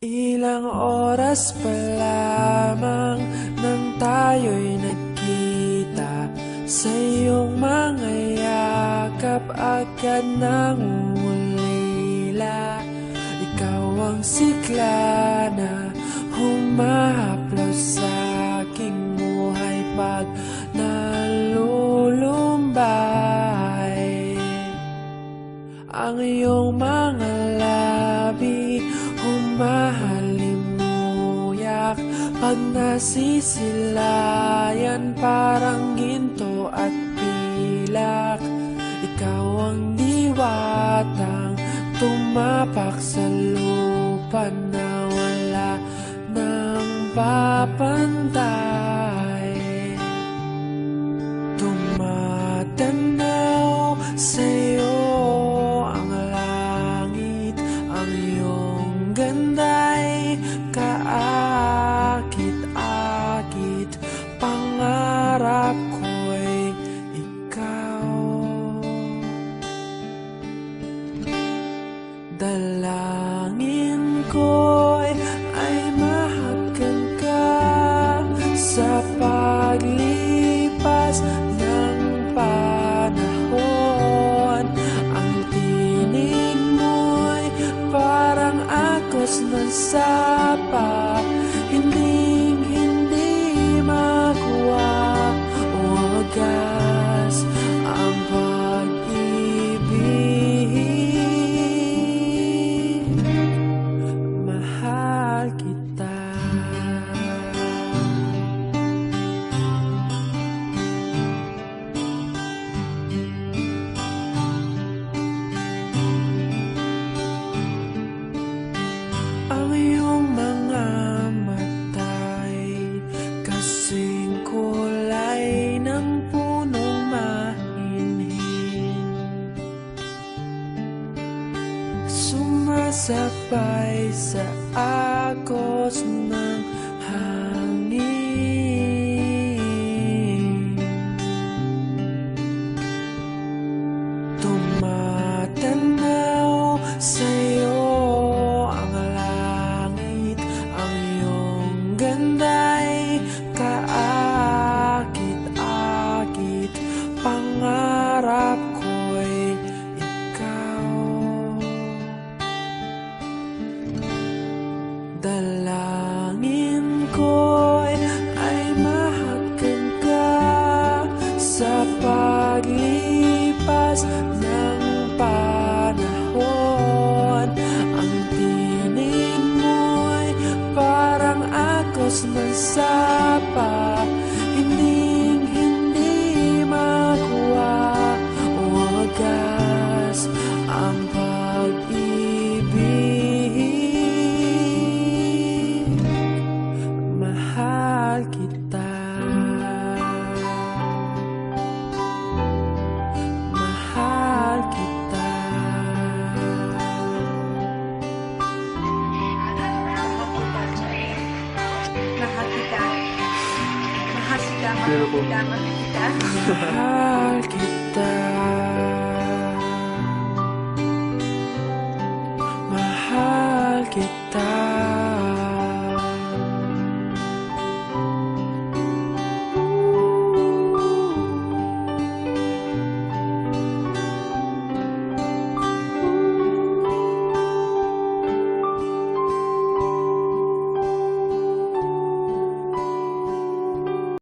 Ilang oras pa lamang nang tayo'y nagkita, sa iyong mga yakap agad nangungulila. Ikaw ang sigla na humahaplos sa aking buhay pag nalulumbay. Ang iyong mga labi humahalimuyak pag nasisilayan, parang ginto at pilak. Ikaw ang diwatang tumapak sa lupa na wala nang papantay. Tumatanaw sa'yo ang langit, ang iyong ganda'y kaakit-akit. Pangarap ko'y ikaw, dalangin ko'y ay mahagan ka sa paglipas ng panahon. Ang tinig mo'y parang agos ng sapa, hindi makuha o wagas ang pag-ibig. Mahal kita. Ang iyong mga mata'y kasing kulay ng punong mahinhin, sumasabay sa agos ng hangin. Tumatanaw sa'yo ang langit, ang iyong ganda'y kaakit-akit. Pangarap ko'y ikaw, dalangin ko'y ay mahagan ka sa paglipas ng panahon. Ang tinig mo'y parang agos ng sapa, hindi makuha o wagas ang pag-ibig. Mahal kita. Mahal kita. Mahal kita. Mahal kita. Beautiful. Mahal kita. Mahal kita. Mahal kita.